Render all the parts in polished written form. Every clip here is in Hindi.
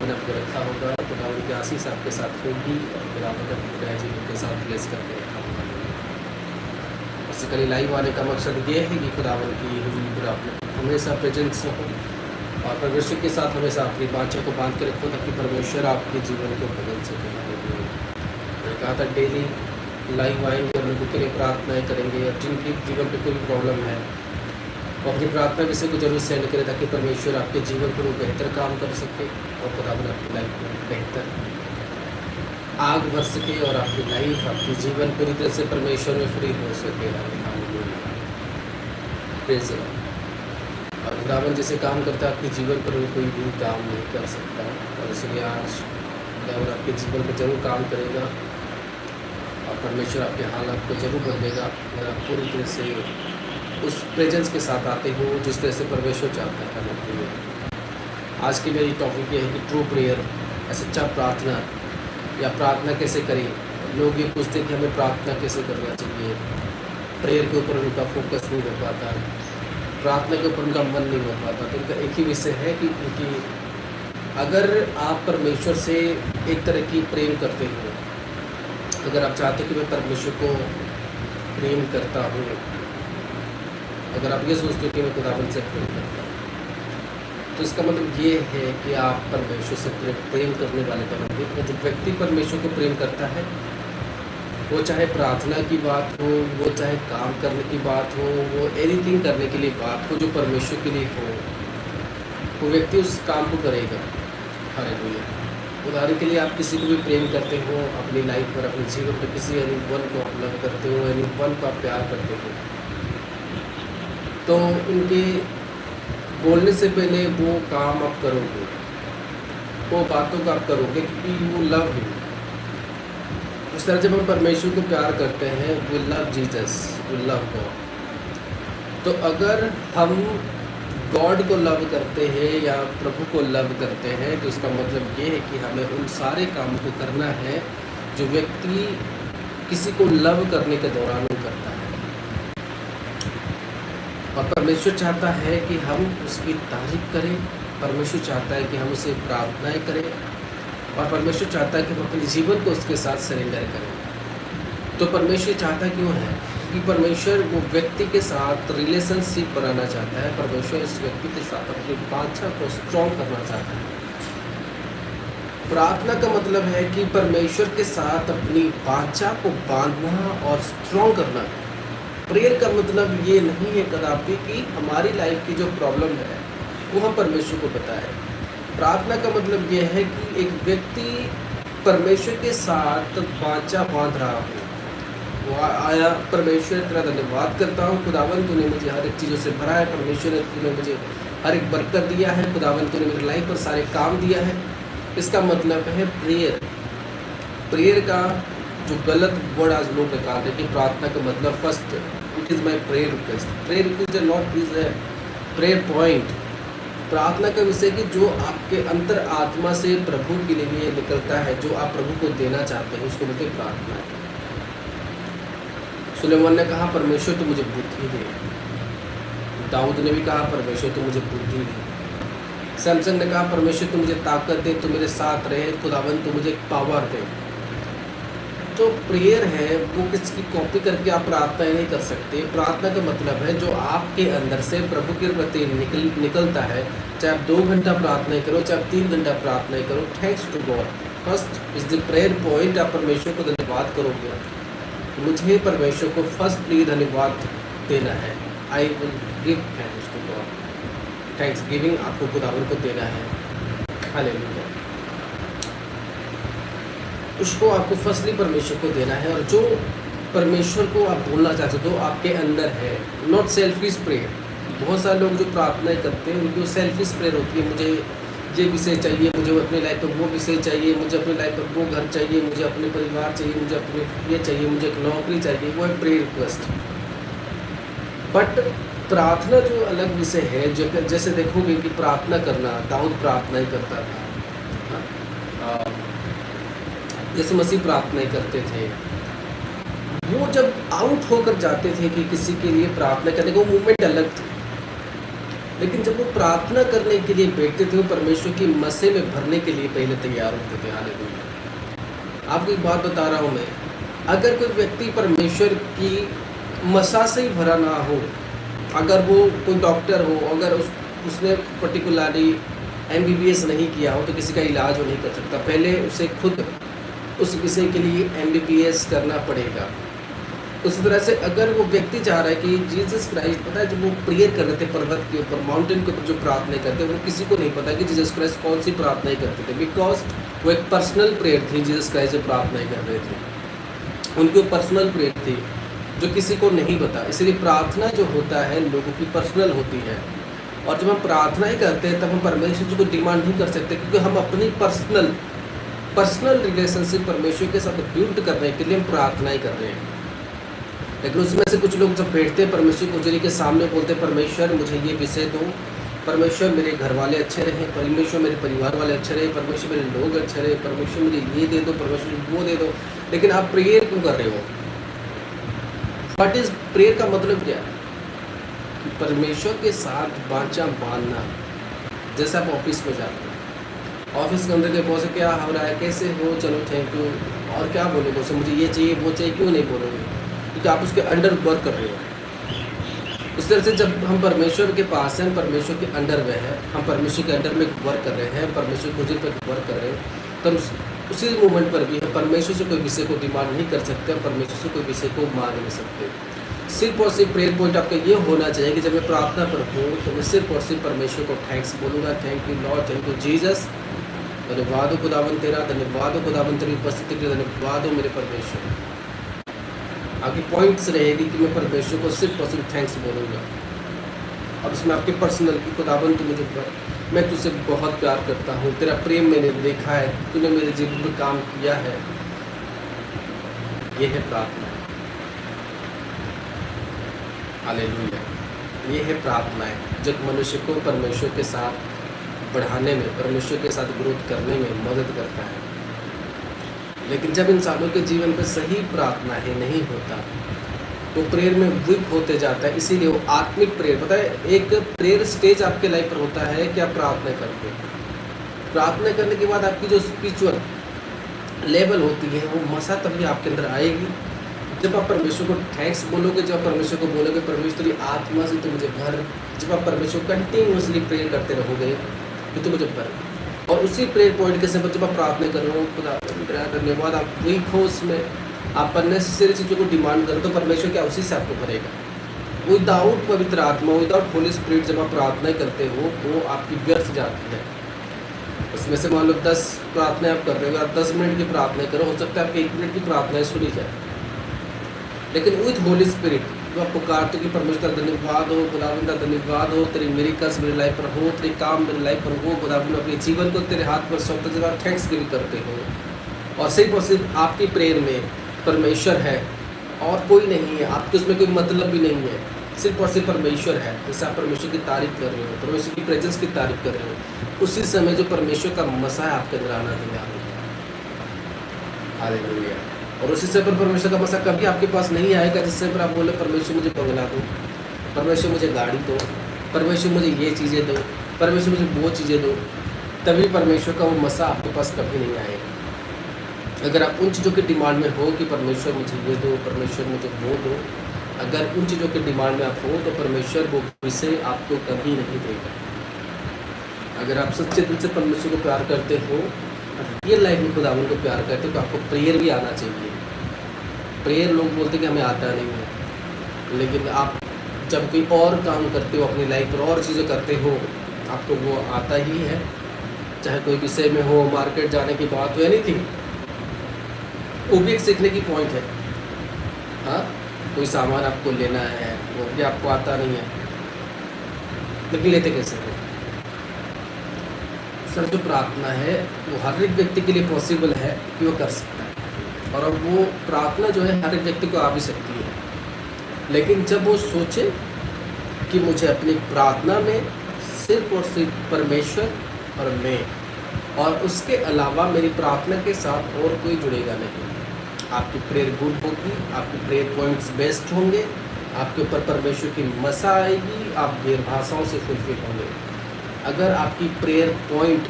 खुदावन आपको रखा होगा, खुदावन की आशीष आपके साथ होगी और खुदावन आपको नए जीवन के साथ ब्लेस करके रखा होगा। बेसिकली लाइव आने का मकसद ये है कि खुदावन की हुजूर पर आप हमेशा प्रेजेंस रहो और परमेश्वर के साथ हमेशा अपनी बातों को बांध के रखो ताकि परमेश्वर आपके जीवन को बदल सके। मैंने कहा था डेली लाइव आएंगे और लोगों के लिए प्रार्थनाएं करेंगे और जिनके जीवन में कोई प्रॉब्लम है वो अपनी प्रार्थना विषय को जरूर सेंड करें ताकि परमेश्वर आपके जीवन पर वो बेहतर काम कर सके और खुदावन आपकी लाइफ में बेहतर आग भर सके और आपकी लाइफ आपकी जीवन पूरी तरह से परमेश्वर में फ्री हो सके। Praise the Lord. और खुदावन जैसे काम करता है आपके जीवन पर वो कोई भी काम नहीं कर सकता और इसलिए आज खुदावन आपके जीवन पर जरूर काम करेगा और परमेश्वर आपके हालात को जरूर बदलेगा अगर आप पूरी तरह से उस प्रेजेंस के साथ आते हो जिस तरह से परमेश्वर चाहता है करने के। आज की मेरी टॉपिक ये है कि ट्रू प्रेयर, सच्चा प्रार्थना या प्रार्थना कैसे करें। लोग ये पूछते हैं कि हमें प्रार्थना कैसे करना चाहिए, प्रेयर के ऊपर उनका फोकस नहीं हो पाता, प्रार्थना के ऊपर उनका मन नहीं हो पाता। तो उनका एक ही विषय है कि उनकी अगर आप परमेश्वर से एक तरह की प्रेम करते हो, अगर आप चाहते हो कि मैं परमेश्वर को प्रेम करता हूँ, अगर आप ये सोचते हो कि मैं खुदावन से प्रेम करता हूँ, तो इसका मतलब ये है कि आप परमेश्वर से प्रेम करने वाले बनेंगे। और जो व्यक्ति परमेश्वर को प्रेम करता है, वो चाहे प्रार्थना की बात हो, वो चाहे काम करने की बात हो, वो एनीथिंग करने के लिए बात हो जो परमेश्वर के लिए हो, वो व्यक्ति उस काम को करेगा। हालेलुया। उदाहरण के लिए आप किसी को भी प्रेम करते हो अपनी लाइफ पर, अपने जीवन पर किसी एनी वन को आप लव करते हो, एनी वन को आप प्यार करते हो, तो उनके बोलने से पहले वो काम आप करोगे, वो बातों का आप करोगे क्योंकि वो लव है। उस तरह जब हम परमेश्वर को प्यार करते हैं, we love Jesus, we love God. तो अगर हम गॉड को लव करते हैं या प्रभु को लव करते हैं तो इसका मतलब ये है कि हमें उन सारे कामों को करना है जो व्यक्ति किसी को लव करने के दौरान वो करता है। और परमेश्वर चाहता है कि हम उसकी तारीफ करें, परमेश्वर चाहता है कि हम उसे प्रार्थनाएं करें और परमेश्वर चाहता है कि हम अपने जीवन को उसके साथ सरेंडर करें। तो परमेश्वर चाहता है क्यों है कि परमेश्वर वो व्यक्ति के साथ रिलेशनशिप बनाना चाहता है। परमेश्वर इस व्यक्ति के साथ अपनी वांछा को स्ट्रॉन्ग करना चाहता है। प्रार्थना का मतलब है कि परमेश्वर के साथ अपनी वांछा को बांधना और स्ट्रॉन्ग करना। प्रेयर का मतलब ये नहीं है कदापि कि हमारी लाइफ की जो प्रॉब्लम है वो हम परमेश्वर को बताएं। प्रार्थना का मतलब ये है कि एक व्यक्ति परमेश्वर के साथ वांछा बांध रहा हो, वो आया, परमेश्वर तेरा धन्यवाद करता हूँ खुदावन, तूने मुझे हर एक चीज़ों से भरा है, परमेश्वर तूने मुझे हर एक बरकत दिया है, खुदावन तूने मेरी लाइफ पर सारे काम दिया है। इसका मतलब है प्रेयर। प्रेयर का जो गलत वर्ड आज लोग निकाल रहे हैं कि प्रार्थना का मतलब first it is my prayer request. Prayer request is not is a prayer point. प्रार्थना का विषय कि जो आपके अंतर आत्मा से प्रभु के लिए निकलता है, जो आप प्रभु को देना चाहते हैं, उसको बोलते प्रार्थना है। सुलेमान ने कहा परमेश्वर तो मुझे बुद्धि दे, दाऊद ने भी कहा परमेश्वर तो मुझे बुद्धि दे, सैमसन ने कहा परमेश्वर तो मुझे ताकत दे, तो मेरे साथ रहे, खुदावन तो मुझे पावर दे। तो प्रेयर है वो किसकी कॉपी करके आप प्रार्थना नहीं कर सकते। प्रार्थना का मतलब है जो आपके अंदर से प्रभु के प्रति निकलता है। चाहे आप 2 घंटा प्रार्थना करो, चाहे आप 3 घंटा प्रार्थना करो, thanks to God. First is the prayer point. आप परमेश्वर को धन्यवाद करोगे, मुझे परमेश्वर को फर्स्टली धन्यवाद देना है। I will give thanks to God. Thanks giving आपको खुदावन को देना है। हालेलुया। उसको आपको फर्स्टली परमेश्वर को देना है और जो परमेश्वर को आप बोलना चाहते हो तो आपके अंदर है, नॉट सेल्फिश प्रेयर। बहुत सारे लोग जो प्रार्थनाएं करते हैं उनकी सेल्फिश प्रेयर होती है। मुझे ये विषय चाहिए, मुझे अपनी लाइफ पर वो विषय चाहिए, मुझे अपनी लाइफ पर वो घर चाहिए, मुझे अपने परिवार चाहिए, मुझे अपने ये चाहिए, मुझे एक नौकरी चाहिए, वो है प्रेयर रिक्वेस्ट। बट प्रार्थना जो अलग विषय है, जो जैसे देखोगे कि प्रार्थना करना, दाऊद प्रार्थना ही करता था, जैसे मसीह प्रार्थना करते थे। वो जब आउट होकर जाते थे कि किसी के लिए प्रार्थना करने का, वो मूवमेंट अलग थी। लेकिन जब वो प्रार्थना करने के लिए बैठते थे, वो परमेश्वर की मसीह में भरने के लिए पहले तैयार होते थे। हालेलुया। आपको एक बात बता रहा हूँ मैं, अगर कोई व्यक्ति परमेश्वर की मसा से ही भरा ना हो, अगर वो कोई डॉक्टर हो, अगर उसने पर्टिकुलरली MBBS नहीं किया हो, तो किसी का इलाज वो नहीं कर सकता। पहले उसे खुद उस विषय के लिए MBBS करना पड़ेगा। उसी तरह से अगर वो व्यक्ति चाह रहा है कि जीसस क्राइस्ट, पता है जब वो प्रेयर कर रहे थे पर्वत के ऊपर, माउंटेन के ऊपर जो प्रार्थना करते हैं, वो किसी को नहीं पता कि जीसस क्राइस्ट कौन सी प्रार्थनाएं करते थे, बिकॉज वो एक पर्सनल प्रेयर थी। जीसस क्राइस्ट जो प्रार्थनाएं कर रहे थे, उनकी पर्सनल प्रेयर थी जो किसी को नहीं पता। इसलिए प्रार्थना जो होता है लोगों की पर्सनल होती है, और जब हम प्रार्थनाएं करते हैं तब हम परमेश्वर जी को डिमांड नहीं कर सकते, क्योंकि हम अपनी पर्सनल रिलेशनशिप परमेश्वर के साथ बिल्ड करने के लिए हम प्रार्थनाएं कर रहे हैं। लेकिन उसमें से कुछ लोग जब बैठते हैं परमेश्वर पुजारी के सामने, बोलते हैं परमेश्वर मुझे ये विषय दो, परमेश्वर मेरे घर वाले अच्छे रहे, परमेश्वर मेरे परिवार वाले अच्छे रहे, परमेश्वर मेरे लोग अच्छे रहे, परमेश्वर मुझे ये दे दो, परमेश्वर वो दे दो। लेकिन आप प्रेयर क्यों कर रहे हो? व्हाट इज प्रेयर का मतलब क्या है? कि परमेश्वर के साथ बाचा बांधना। जैसे आप ऑफिस में जाते हैं, ऑफिस के अंदर के बॉस से क्या हो रहा है, कैसे हो, चलो थैंक यू, और क्या बोले बॉस, मुझे ये चाहिए वो चाहिए, क्यों नहीं बोलोगे? क्योंकि आप उसके अंडर वर्क कर रहे हो। इस तरह से जब हम परमेश्वर के पास हैं, परमेश्वर के अंडर में है, हम परमेश्वर के अंडर में वर्क कर रहे हैं, परमेश्वर के पर वर्क कर रहे हैं, तब उसी मोमेंट पर भी हम परमेश्वर से कोई विषय को डिमांड नहीं कर सकते, हम परमेश्वर से कोई विषय को मांग नहीं सकते। सिर्फ और सिर्फ प्रेयर पॉइंट आपका ये होना चाहिए कि जब मैं प्रार्थना पर हूँ तो मैं सिर्फ और सिर्फ परमेश्वर को थैंक्स बोलूँगा। Thank you Lord, thank you Jesus, धन्यवाद हो खुदावन तेरा, धन्यवाद हो खुदावन तेरी उपस्थिति के लिए, धन्यवाद हो मेरे परमेश्वर। आपकी पॉइंट्स रहेगी कि मैं परमेश्वर को सिर्फ और सिर्फ थैंक्स बोलूँगा। अब इसमें आपके पर्सनल की खुदावन तो मुझे, मैं तुझसे बहुत प्यार करता हूँ, तेरा प्रेम मैंने देखा है, तूने मेरे जीवन में काम किया है। ये है प्रार्थना। हालेलुया। ये है प्रार्थनाएं जो मनुष्य को परमेश्वर के साथ बढ़ाने में, परमेश्वर के साथ ग्रोथ करने में मदद करता है। लेकिन जब इंसानों के जीवन में सही प्रार्थना है नहीं होता, तो प्रेयर में वीक होते जाता है। इसीलिए वो आत्मिक प्रेयर, पता है एक प्रेयर स्टेज आपके लाइफ पर होता है कि आप प्रार्थना करते हैं। प्रार्थना करने के बाद आपकी जो स्पिरिचुअल लेवल होती है वो मसा तभी आपके अंदर आएगी जब आप परमेश्वर को थैंक्स बोलोगे, जब आप परमेश्वर को बोलोगे परमेश्वर तेरी आत्मा से तो मुझे भर, जब आप परमेश्वर कंटिन्यूसली प्रेयर करते रहोगे तो मुझे भर। और उसी प्रेयर पॉइंट के समय जब आप प्रार्थना कर रहे हो, खुदा तेरा धन्यवाद, आप वीक हो उसमें, आप अननेसेसरी चीज़ों को डिमांड करो, तो परमेश्वर क्या उसी से आपको भरेगा। विदाउट पवित्र आत्मा, विदाउट होली स्पिरिट जब आप प्रार्थना करते हो वो आपकी व्यर्थ जाती है। उसमें से मान लो 10 प्रार्थनाएं आप कर रहे हो, आप 10 मिनट की प्रार्थना करो, हो सकता है आपकी 1 मिनट की प्रार्थनाएं सुनी जाए। लेकिन विथ होली स्पिरिट जो आप पुकारते कि परमेश्वर धन्यवाद हो, खुदावंद का धन्यवाद हो, तेरी मिरेकल्स मेरी लाइफ पर हो, तेरे काम मेरी लाइफ पर हो, खुदावंद अपने जीवन को तेरे हाथ पर सौंपते जब आप थैंक्स गिव करते हो, और सिर्फ आपकी प्रेयर में परमेश्वर है और कोई नहीं है, आपके उसमें कोई मतलब भी नहीं है, सिर्फ और सिर्फ परमेश्वर है। जैसे आप परमेश्वर की तारीफ कर रहे हो, परमेश्वर की प्रेजेंस की तारीफ कर रहे हो, उसी समय जो परमेश्वर का मसा है आपके अंदर आना तैयार होता है। हालेलुया। और उसी समय पर परमेश्वर का मसा कभी आपके पास नहीं आएगा जिससे पर आप बोले परमेश्वर मुझे बंगला दो, परमेश्वर मुझे गाड़ी दो, परमेश्वर मुझे ये चीज़ें दो, परमेश्वर मुझे वो चीज़ें दो। तभी परमेश्वर का वो मसा आपके पास कभी नहीं आएगा। अगर आप उन चीज़ों की डिमांड में हो कि परमेश्वर मुझे ये दो, परमेश्वर मुझे वो दो, अगर उन चीज़ों की डिमांड में आप हो तो परमेश्वर वो विषय आपको कभी नहीं देगा। अगर आप सच्चे दिल से परमेश्वर को प्यार करते हो, रियल लाइफ में खुदावन को प्यार करते हो, तो आपको प्रेयर भी आना चाहिए। प्रेयर लोग बोलते हैं कि हमें आता नहीं है, लेकिन आप जब कोई और काम करते हो अपनी लाइफ पर, और चीज़ें करते हो, आपको वो आता ही है। चाहे कोई विषय में हो, मार्केट जाने की बात हो, एनीथिंग, वो भी एक सीखने की पॉइंट है। हाँ, कोई सामान आपको लेना है, वो भी आपको आता नहीं है, लेकिन लेते कैसे हो? सर जो प्रार्थना है वो हर एक व्यक्ति के लिए पॉसिबल है कि वो कर सकता है, और अब वो प्रार्थना जो है हर एक व्यक्ति को आ भी सकती है। लेकिन जब वो सोचे कि मुझे अपनी प्रार्थना में सिर्फ और सिर्फ परमेश्वर और मैं, और उसके अलावा मेरी प्रार्थना के साथ और कोई जुड़ेगा नहीं, आपकी प्रेयर गुड होगी, आपके प्रेयर पॉइंट्स बेस्ट होंगे, आपके ऊपर परमेश्वर की मसा आएगी, आप गैर भाषाओं से फुलफिल होंगे। अगर आपकी प्रेयर पॉइंट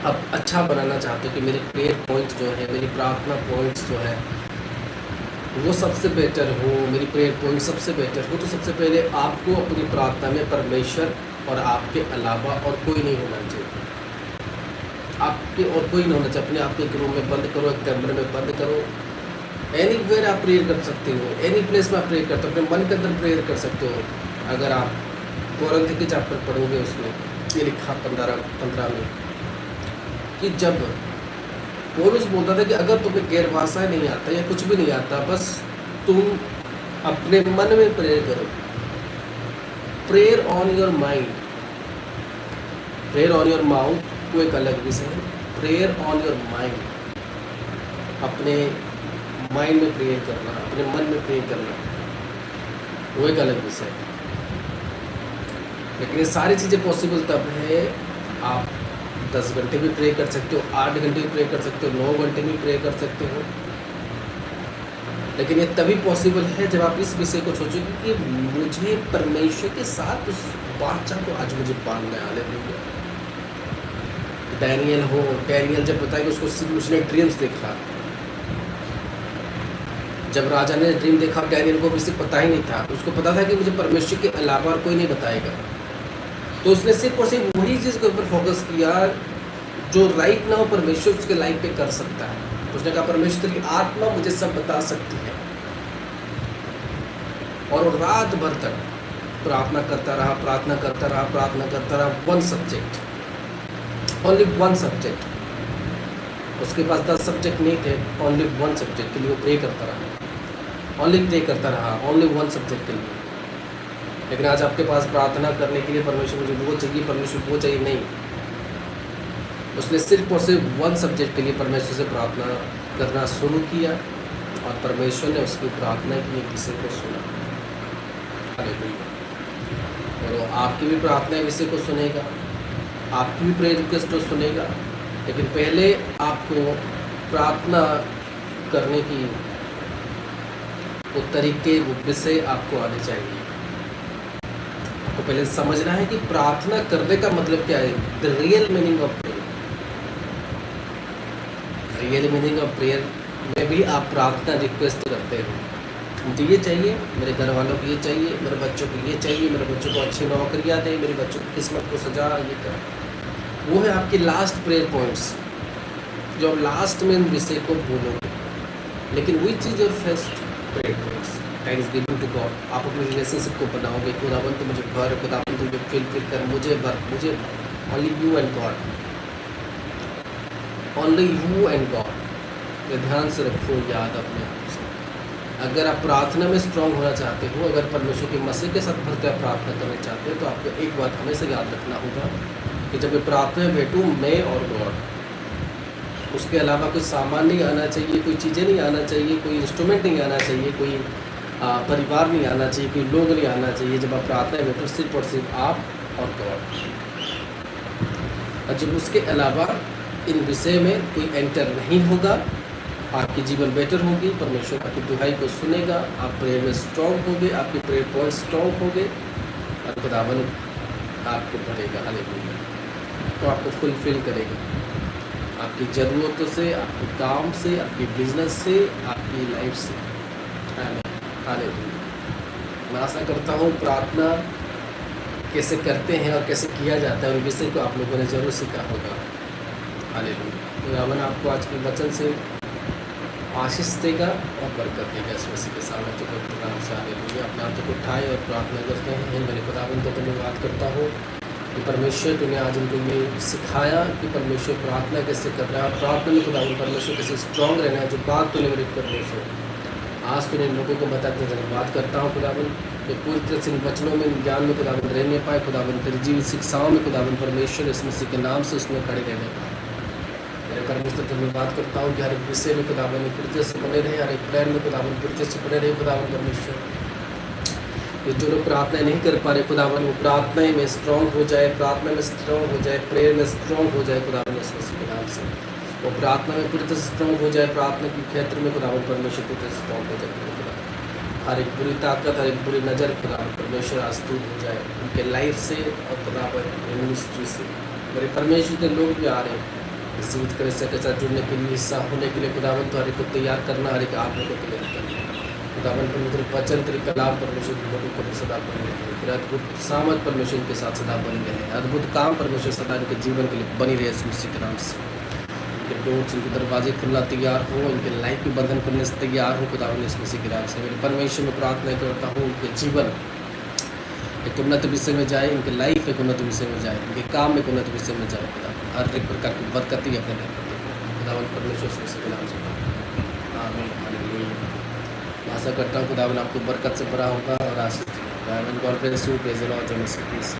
आप अच्छा बनाना चाहते हो कि मेरे प्रेयर पॉइंट जो है, मेरी प्रार्थना पॉइंट्स जो है वो सबसे बेटर हो, मेरी प्रेयर पॉइंट सबसे बेटर हो, तो सबसे पहले आपको अपनी प्रार्थना में परमेश्वर और आपके अलावा और कोई नहीं होना चाहिए। आपके और कोई नहीं होना चाहिए। अपने आप को एक रूम में बंद करो, एक कमरे में बंद करो। एनीवेयर आप प्रेयर कर सकते हो, एनी प्लेस में आप प्रेयर करते हो, अपने मन के अंदर प्रेयर कर सकते हो। अगर आप कोरिन्थ के चैप्टर पढ़ोगे उसमें ये लिखा 15 में कि जब पौलुस बोलता था कि अगर तुम्हें गैर भाषाएं नहीं आता या कुछ भी नहीं आता, बस तुम अपने मन में प्रेयर करो। Prayer on your mind, prayer on your mouth वो एक अलग विषय है। प्रेयर ऑन योर माइंड, अपने माइंड में प्रेयर करना, अपने मन में प्रेयर करना वो एक अलग विषय है। लेकिन ये सारी चीज़ें पॉसिबल तब है आप 10 घंटे भी प्रे कर सकते हो, 8 घंटे भी प्रे कर सकते हो, 9 घंटे भी प्रे कर सकते हो। लेकिन ये तभी पॉसिबल है जब आप इस विषय को सोचोगे कि मुझे परमेश्वर के साथ उस बादशाह को आज मुझे पालना है। हालेलुया। डैनियल जब बताया कि उसने ड्रीम्स देखा, जब राजा ने ड्रीम देखा, डैनियल को किसी पता ही नहीं था। उसको पता था कि मुझे परमेश्वर के अलावा और कोई नहीं बताएगा, तो उसने सिर्फ और सिर्फ वही चीज़ के ऊपर फोकस किया जो राइट नाउ परमेश्वर उसके लाइफ पे कर सकता है। उसने कहा परमेश्वर की आत्मा मुझे सब बता सकती है, और वो रात भर तक प्रार्थना करता रहा। One subject, only one subject. उसके पास 10 सब्जेक्ट नहीं थे, ओनली वन सब्जेक्ट के लिए वो प्रे करता रहा, ओनली वन सब्जेक्ट के लिए। लेकिन आज आपके पास प्रार्थना करने के लिए परमेश्वर मुझे वो चाहिए, परमेश्वर वो चाहिए, नहीं। उसने सिर्फ और सिर्फ वन सब्जेक्ट के लिए परमेश्वर से प्रार्थना करना शुरू किया, और परमेश्वर ने उसकी प्रार्थना की, किसी को सुना। हालेलुया। और आपकी भी प्रार्थना किसी को सुनेगा, आपकी भी प्रेयर रिक्वेस्ट को सुनेगा। लेकिन पहले आपको प्रार्थना करने की वो तरीके, वो विषय आपको आने चाहिए। तो पहले समझना है कि प्रार्थना करने का मतलब क्या है, the real meaning of prayer. Real meaning of prayer में भी आप प्रार्थना रिक्वेस्ट करते हो, मुझे ये चाहिए, मेरे घर वालों को ये चाहिए, मेरे बच्चों को ये चाहिए, मेरे बच्चों को अच्छी नौकरियाँ दे, मेरे बच्चों की किस्मत को सजा, ये कर। वो है आपकी लास्ट प्रेयर पॉइंट्स, जो आप लास्ट में इन विषय को बोलोगे। लेकिन which is your first prayer points? Thanksgiving to God. आप अपने रिलेशनशिप को बनाओगे, खुदावन तो मुझे भर, खुदावन तो मुझे फिल कर, मुझे भर, मुझे only you and God, only you and God. ये ध्यान से रखो, याद अपने आप से। अगर आप प्रार्थना में स्ट्रांग होना चाहते हो, अगर परमेश्वर के मसीह के साथ भरकर आप प्रार्थना करना चाहते हो, तो आपको एक बात हमेशा याद रखना होगा कि जब मैं प्रार्थना में बैठूँ, मैं और गॉड, उसके अलावा कोई सामान नहीं आना चाहिए, कोई चीज़ें नहीं आना चाहिए, कोई इंस्ट्रूमेंट नहीं आना चाहिए, कोई परिवार नहीं आना चाहिए, कोई लोग नहीं आना चाहिए। जब आप प्रार्थना में बैठो, सिर्फ और सिर्फ आप और गॉड। और जब उसके अलावा इन विषय में कोई एंटर नहीं होगा, आपकी जीवन बेटर होगी, परमेश्वर आपकी दुहाई को सुनेगा, आप प्रेयर में स्ट्रॉन्ग होगे, आपके प्रेयर पॉइंट स्ट्रॉन्ग होगे, और खुदावन आपको भरेगा। हालेलुया। तो आपको फुलफिल करेगा आपकी ज़रूरतों से, आपके काम से, आपके बिजनेस से, आपकी लाइफ से। हालेलुया। मैं आशा करता हूँ प्रार्थना कैसे करते हैं और कैसे किया जाता है, उन विषय को आप लोगों ने जरूर सीखा होगा। हालेलुया। खुदावन आपको आज के वचन से आशीष देगा और बरकत देगा। इस मसीह के सामने तो नाम से हालेलुया। अपने हाथों को उठाए और प्रार्थना करते हैं। मेरे खुदावन को धन्यवाद करता हूँ कि परमेश्वर तूने आज उनको ये सिखाया कि परमेश्वर प्रार्थना कैसे कर रहा है, प्रार्थना में खुदावन परमेश्वर कैसे स्ट्रॉन्ग रहना है। जो बात तूने मेरे परमेश्वर आज तूने लोगों को बताते धन्यवाद करता हूँ खुदावन। ये पूरी तरह से इन वचनों में, ज्ञान में खुदावन रहने पाए, खुदावन तेरी जीवित शिक्षाओं में खुदावन परमेश्वर इस मसीह के नाम से उसमें खड़े रहने पाए। मेरे परमेश्वर धन्यवाद करता हूँ कि हर एक विषय में खुदावन पूरी से बने रहे, हर एक प्लान में खुदावन पूरी से बने रहे। खुदावन परमेश्वर ये जो लोग प्रार्थना नहीं कर पा रहे, खुदावन वो प्रार्थना में स्ट्रॉन्ग हो जाए, प्रार्थना में स्ट्रॉन्ग हो जाए, प्रेयर में स्ट्रॉन्ग हो जाए खुदावन इस मसीह के नाम से। वो प्रार्थना में पूरी तरह से स्ट्रॉन्ग हो जाए, प्रार्थना के क्षेत्र में खुदावन परमेश्वर पूरी तरह से स्ट्रॉन्ग हो जाए। हर एक बुरी ताकत, हर एक बुरी नज़र खुदावन परमेश्वर आज दूर हो जाए उनके लाइफ से और खुदावन मिनिस्ट्री से। मेरे परमेश्वर के लोग भी आ रहे हैं इस जीवित कलिसिया के साथ जुड़ने के लिए, हिस्सा होने के लिए खुदावन तो हर एक को तैयार करना, हर एक आत्मा को तैयार करना। खुदावन पवित्र वचन तेरे कलाम परमेश्वर की लोगों को सदा बने रहे, तेरा अद्भुत सामर्थ परमेश्वर के साथ सदा बनी रहे, अद्भुत काम परमेश्वर सदा इनके जीवन के लिए बनी रहे यीशु मसीह के नाम से। इनके डोर्स, इनके दरवाजे खुलना तैयार हो, इनके लाइफ के बंधन करने से तैयार हो खुदावन यीशु मसीह के नाम से। मेरे परमेश्वर में प्रार्थना करता हूँ उनके जीवन एक उन्नत विषय में जाए, इनके लाइफ एक उन्नत विषय में जाए, इनके काम एक उन्नत विषय में जाए खुदावन। हर एक प्रकार की बरकत ही अपने घर पर देखो खुदावन परमेश्वर यीशु मसीह के नाम से। आमीन, हालेलुया। मैं आशा करता हूँ खुदावन आपको बरकत से भरा होगा और आशीष देगा। God bless you, praise the Lord, जय मसीह।